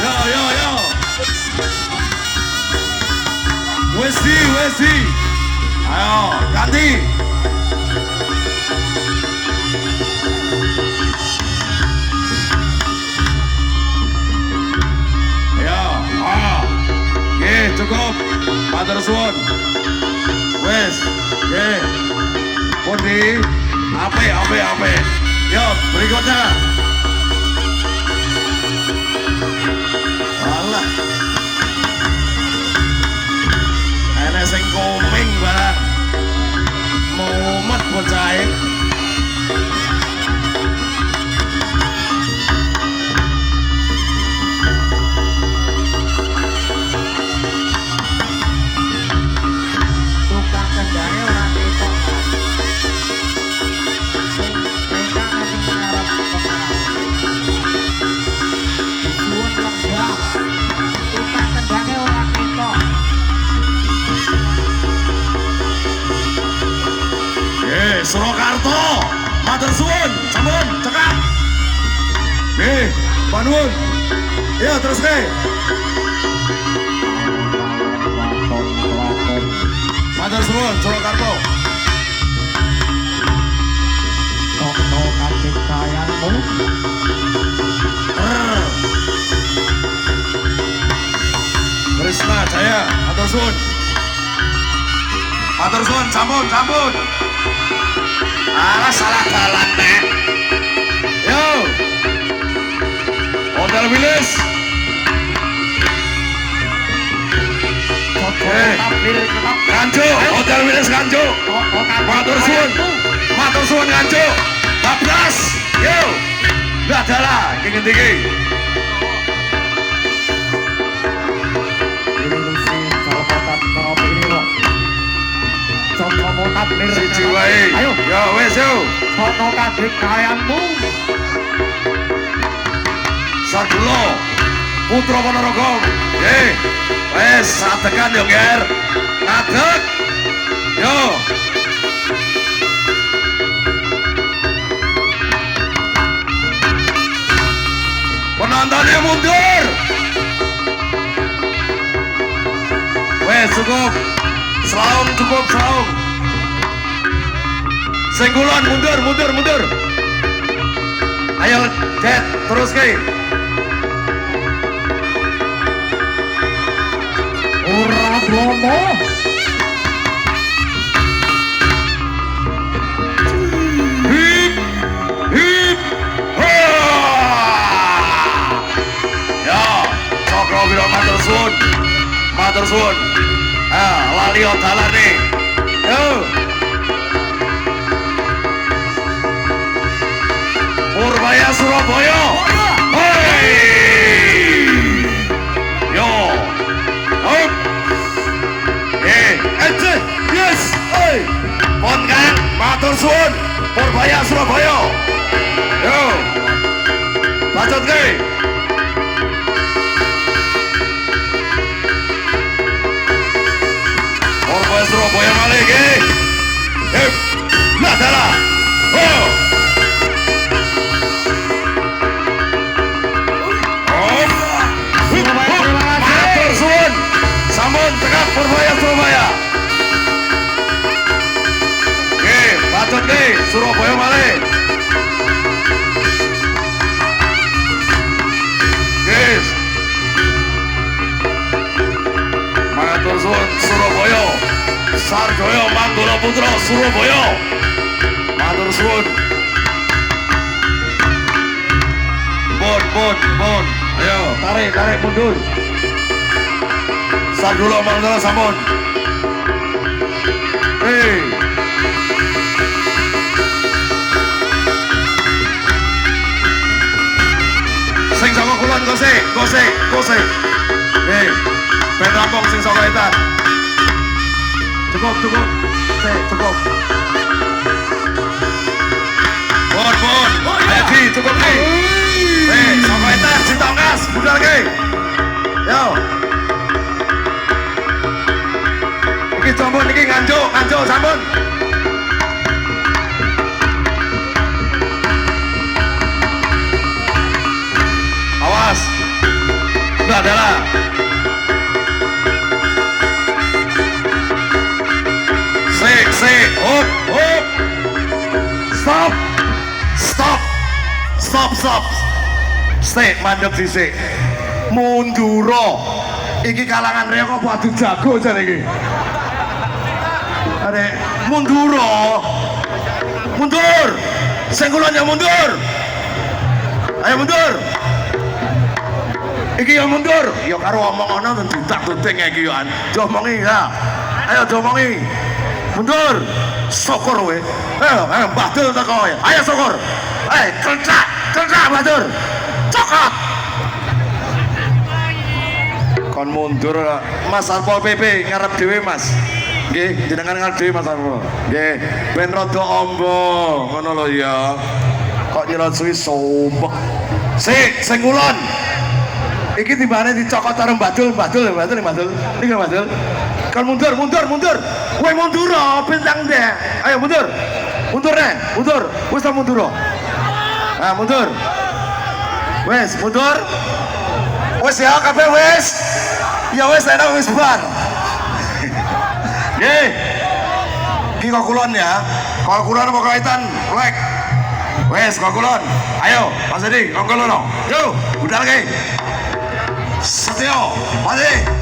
Yo yo yo. Wesi wesi. Ayo ganti. Ya, cukup. Matur suwun. Wes, Pundi, ape. Yo, berikutnya. Alah. Enek sing koming barang. Mumet bocahe. Surakarta, matur suwun, sampun cekak. Nih, Pak Nuwun. Ya, terus ke. Matur suwun, Surakarta. Tokno kasih sayangmu. Krisna Jaya, matur suwun. Matur suwun, sampun. Alah salah jalan nek. Yo. Hotel Willis. Kanjo, Hotel Willis Kanjo. Matur suwun Kanjo. Bablas. Yo. Ndak dalah iki ngendi. Siji wae. Ayo. Ya wes yo. Tokno kasih sayangmu. Sadulo Putra Ponorogo. Wes satekan yo nger. Ngadeg. Yo. Penontonnya mundur. Wes cukup. Selaung cukup selaung. Senggulan mundur. Ayo Jet terus ke. Ora Bromo. Hip ya Cokro Wiro matur suwun. Lalio dalane. Yo. Purbaya Surabaya. Hei. Yo. Hop. Yes. Hei. Pon kan matur suwun. Purbaya Surabaya. Yo. Lanjut ke. Purbaya Surabaya malih ke. Hep. Lah dalah. Oh. Matur suwun. Sampun cekap Purbaya Surabaya. Oke, lanjut ke Surabaya malih. Guys. Matur suwun Surabaya. Sarjaya Manggala Putra Surabaya. Matur suwun. Bon. Ayo, tarik mundur. Sarjaya Manggala sampun. Hei. Sing saka kulon gosek. Hei, ben rampung sing saka etan. Cukup. Cukup. Bon. Ready, cukup nih. Hei, saka etan ditongkas, budal ke. Yo. Iki sampun iki nganjuk sampun. Awas. Stop. Stay mandek dhisik. Munduro. Iki kalangan rek apa adu jago jane iki. Arek munduro. Mundur. Sing kulon ya mundur. Ayo mundur. Iki ya mundur. Ya karo omong ana ditak tuting iki yo an. Diomongi ya. Ayo diomongi. Mundur. Syukur we. Ayo Badur teko. Ayo syukur. Kencak Badur. Cokot. Kon mundur Mas Arpo PP ngarep dhewe Mas. Nggih, jenengan ngarep dhewe Mas Arpo. Nggih, ben rada amba ngono lho ya. Kok nyelot suwi sumpek. Sing kulon. Iki timbane dicokot karo Badul. Iki Badul. Kon mundur. Kowe mundur bintang deh. Ayo mundur. Mundur. Wis ta mundur. Ah, mundur. Wes, mundur. Wes ya kabeh wes. Ya wes enak wis bar. Nggih. Iki kok kulon ya. Kok kulon apa kaitan? Lek. Wes kok kulon. Ayo, Mas Edi, kok kulon. Yo, budal ge. Setio, mati.